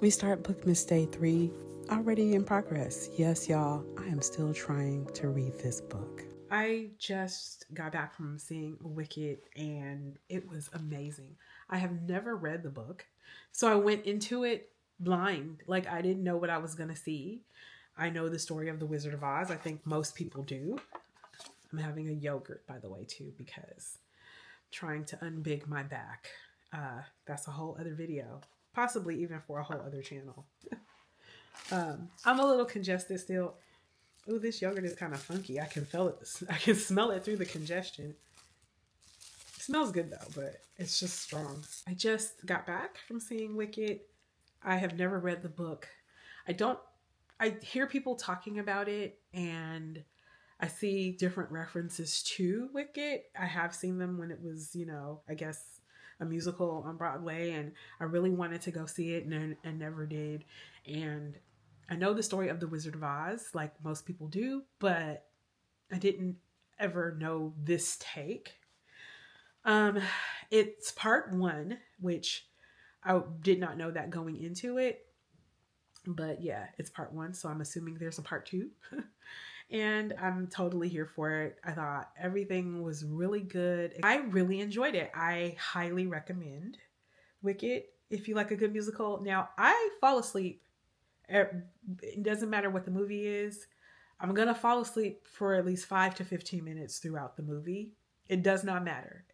We start Bookmas Day 3 already in progress. Yes, y'all, I am still trying to read this book. I just got back from seeing Wicked and it was amazing. I have never read the book, so I went into it blind. Like, I didn't know what I was going to see. I know the story of the Wizard of Oz. I think most people do. I'm having a yogurt, by the way, too, because I'm trying to unbig my back. That's a whole other video, possibly even for a whole other channel. I'm a little congested still. Ooh, this yogurt is kind of funky. I can feel it. I can smell it through the congestion. It smells good though, but it's just strong. I just got back from seeing Wicked. I have never read the book. I hear people talking about it and I see different references to Wicked. I have seen them when it was, I guess a musical on Broadway, and I really wanted to go see it and never did. And I know the story of the Wizard of Oz, like most people do, but I didn't ever know this take. It's part 1, which I did not know that going into it. But yeah, it's part 1, so I'm assuming there's a part 2. And I'm totally here for it. I thought everything was really good. I really enjoyed it. I highly recommend Wicked if you like a good musical. Now, I fall asleep. It doesn't matter what the movie is. I'm going to fall asleep for at least 5 to 15 minutes throughout the movie. It does not matter.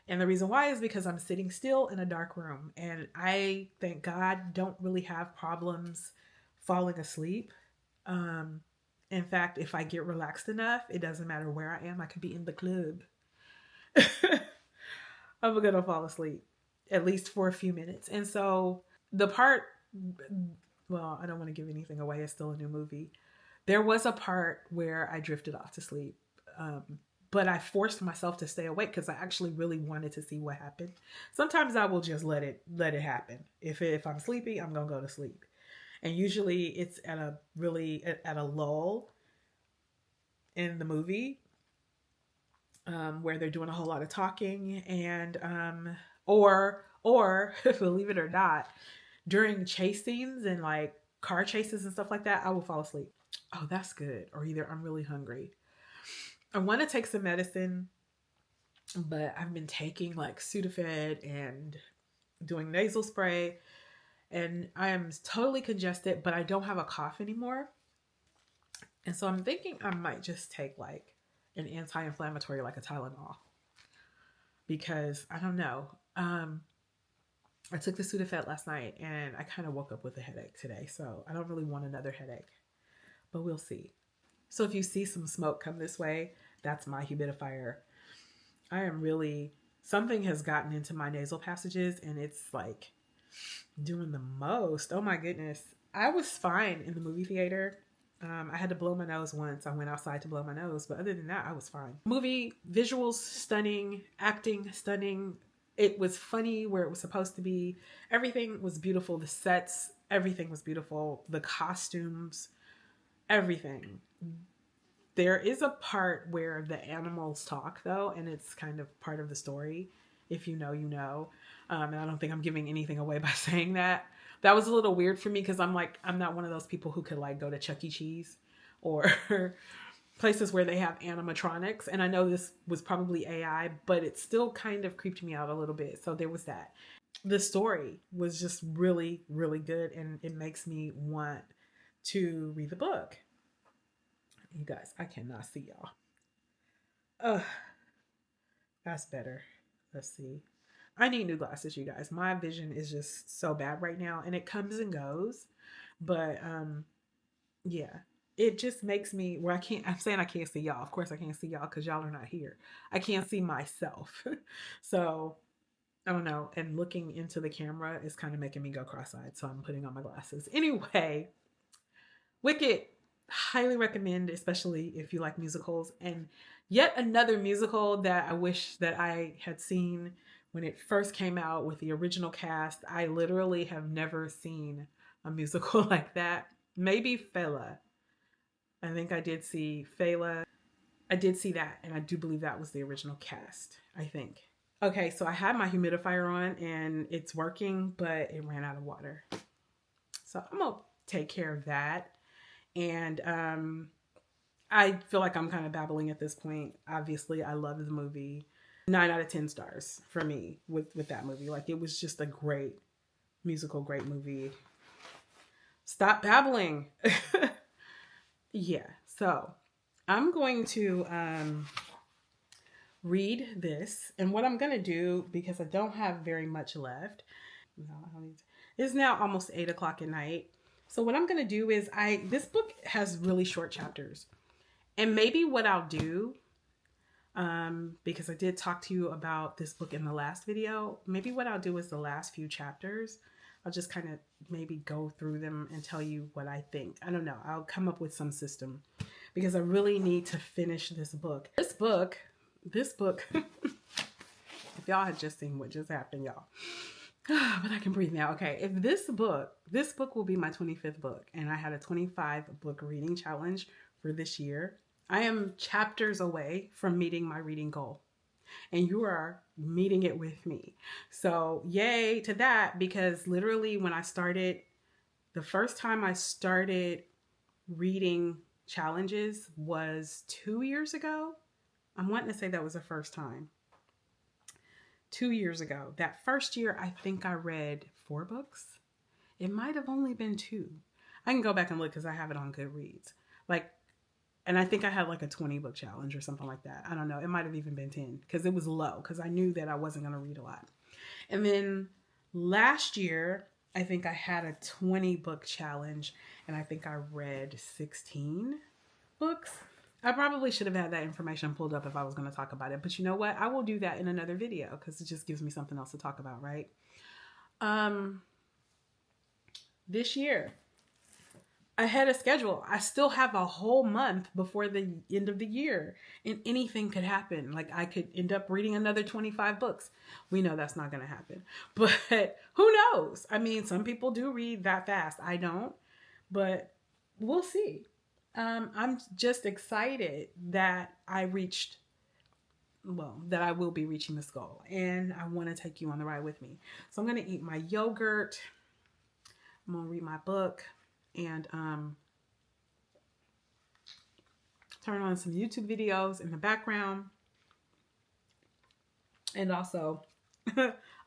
And the reason why is because I'm sitting still in a dark room. And I, thank God, don't really have problems falling asleep. In fact, if I get relaxed enough, it doesn't matter where I am. I could be in the club. I'm going to fall asleep, at least for a few minutes. And so the part, well, I don't want to give anything away. It's still a new movie. There was a part where I drifted off to sleep. But I forced myself to stay awake because I actually really wanted to see what happened. Sometimes I will just let it happen. If I'm sleepy, I'm going to go to sleep. And usually it's at a lull in the movie where they're doing a whole lot of talking and or believe it or not, during chase scenes and like car chases and stuff like that, I will fall asleep. Oh, that's good. Or either I'm really hungry. I want to take some medicine, but I've been taking like Sudafed and doing nasal spray, and I am totally congested, but I don't have a cough anymore. And so I'm thinking I might just take like an anti-inflammatory, like a Tylenol, because I don't know. I took the Sudafed last night and I kind of woke up with a headache today. So I don't really want another headache, but we'll see. So if you see some smoke come this way, that's my humidifier. Something has gotten into my nasal passages and it's like doing the most. Oh my goodness. I was fine in the movie theater. I had to blow my nose once. I went outside to blow my nose, but other than that, I was fine. Movie, visuals, stunning, acting, stunning. It was funny where it was supposed to be. Everything was beautiful. The sets, everything was beautiful. The costumes, everything. There is a part where the animals talk, though, and it's kind of part of the story. If you know, you know. And I don't think I'm giving anything away by saying that. That was a little weird for me because I'm not one of those people who could like go to Chuck E. Cheese or places where they have animatronics. And I know this was probably AI, but it still kind of creeped me out a little bit. So there was that. The story was just really, really good, and it makes me want to read the book. You guys, I cannot see y'all. Ugh, that's better. Let's see. I need new glasses, you guys. My vision is just so bad right now, and it comes and goes. But yeah, it just makes me where I'm saying I can't see y'all. Of course I can't see y'all because y'all are not here. I can't see myself. So I don't know. And looking into the camera is kind of making me go cross-eyed. So I'm putting on my glasses. Anyway, Wicked, highly recommend, especially if you like musicals. And yet another musical that I wish that I had seen when it first came out with the original cast. I literally have never seen a musical like that. Maybe Fela. I think I did see Fela. I did see that, and I do believe that was the original cast, I think. Okay, so I had my humidifier on and it's working, but it ran out of water. So I'm going to take care of that. And I feel like I'm kind of babbling at this point. Obviously, I love the movie. 9 out of 10 stars for me with that movie. Like, it was just a great musical, great movie. Stop babbling. Yeah. So I'm going to read this. And what I'm going to do, because I don't have very much left, it's now almost 8 o'clock at night. So what I'm going to do is this book has really short chapters. And maybe what I'll do, because I did talk to you about this book in the last video, maybe what I'll do is the last few chapters, I'll just kind of maybe go through them and tell you what I think. I don't know. I'll come up with some system because I really need to finish this book. This book, if y'all had just seen what just happened, y'all. But I can breathe now. Okay, if this book will be my 25th book, and I had a 25 book reading challenge for this year. I am chapters away from meeting my reading goal, and you are meeting it with me. So yay to that, because literally when I started, the first time I started reading challenges was 2 years ago. I'm wanting to say that was the first time. 2 years ago. That first year, I think I read 4 books. It might have only been 2. I can go back and look because I have it on Goodreads. And I think I had like a 20 book challenge or something like that. I don't know. It might have even been 10 because it was low because I knew that I wasn't going to read a lot. And then last year, I think I had a 20 book challenge and I think I read 16 books. I probably should have had that information pulled up if I was going to talk about it. But you know what? I will do that in another video because it just gives me something else to talk about, right? This year, I had a schedule. I still have a whole month before the end of the year, and anything could happen. Like, I could end up reading another 25 books. We know that's not going to happen, but who knows? I mean, some people do read that fast. I don't, but we'll see. I'm just excited that I will be reaching this goal, and I want to take you on the ride with me. So I'm going to eat my yogurt. I'm going to read my book. And turn on some YouTube videos in the background, and also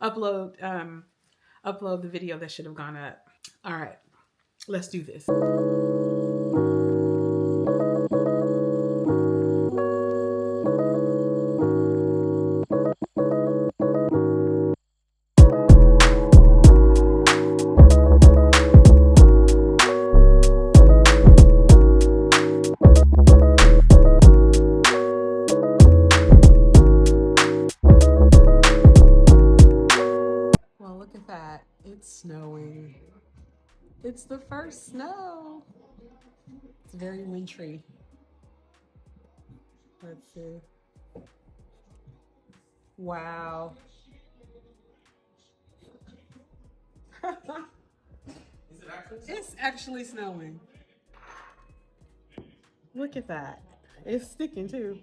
upload the video that should have gone up. All right, let's do this. Well, look at that. It's snowing. It's the first snow. It's very wintry. Let's see. Wow. It's actually snowing. Look at that. It's sticking too.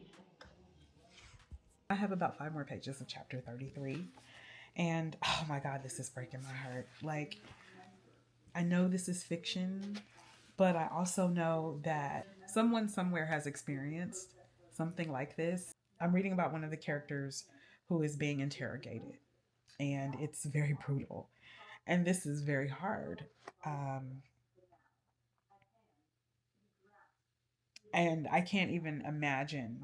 I have about 5 more pages of chapter 33. And oh my God, this is breaking my heart. Like, I know this is fiction, but I also know that someone somewhere has experienced something like this. I'm reading about one of the characters who is being interrogated, and it's very brutal. And this is very hard. And I can't even imagine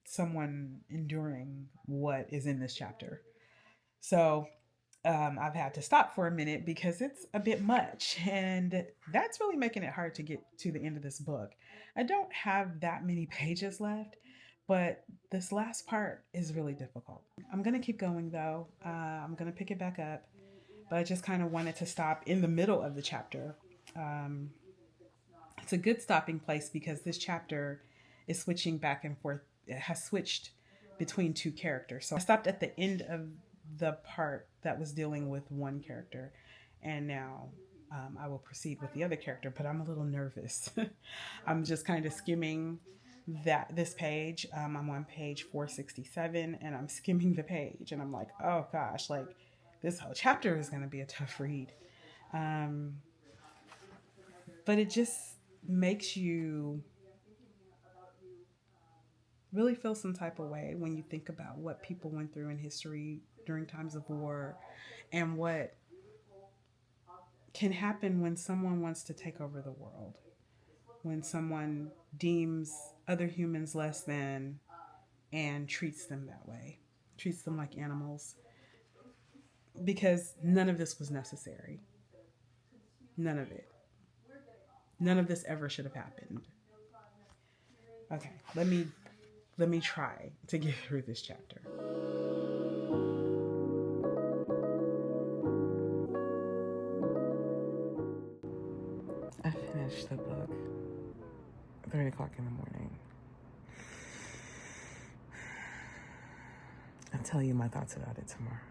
someone enduring what is in this chapter. So I've had to stop for a minute because it's a bit much, and that's really making it hard to get to the end of this book. I don't have that many pages left, but this last part is really difficult. I'm going to keep going though. I'm going to pick it back up, but I just kind of wanted to stop in the middle of the chapter. It's a good stopping place because this chapter is switching back and forth. It has switched between 2 characters. So I stopped at the end of the part that was dealing with one character, and now I will proceed with the other character, but I'm a little nervous. I'm just kind of skimming this page. I'm on page 467 and I'm skimming the page, and I'm like, oh gosh, like this whole chapter is going to be a tough read. Um, but it just makes you really feel some type of way when you think about what people went through in history during times of war and what can happen when someone wants to take over the world, when someone deems other humans less than and treats them that way, treats them like animals, because none of this was necessary. None of it. None of this ever should have happened. Okay, let me try to get through this chapter. I finished the book 3 o'clock in the morning. I'll tell you my thoughts about it tomorrow.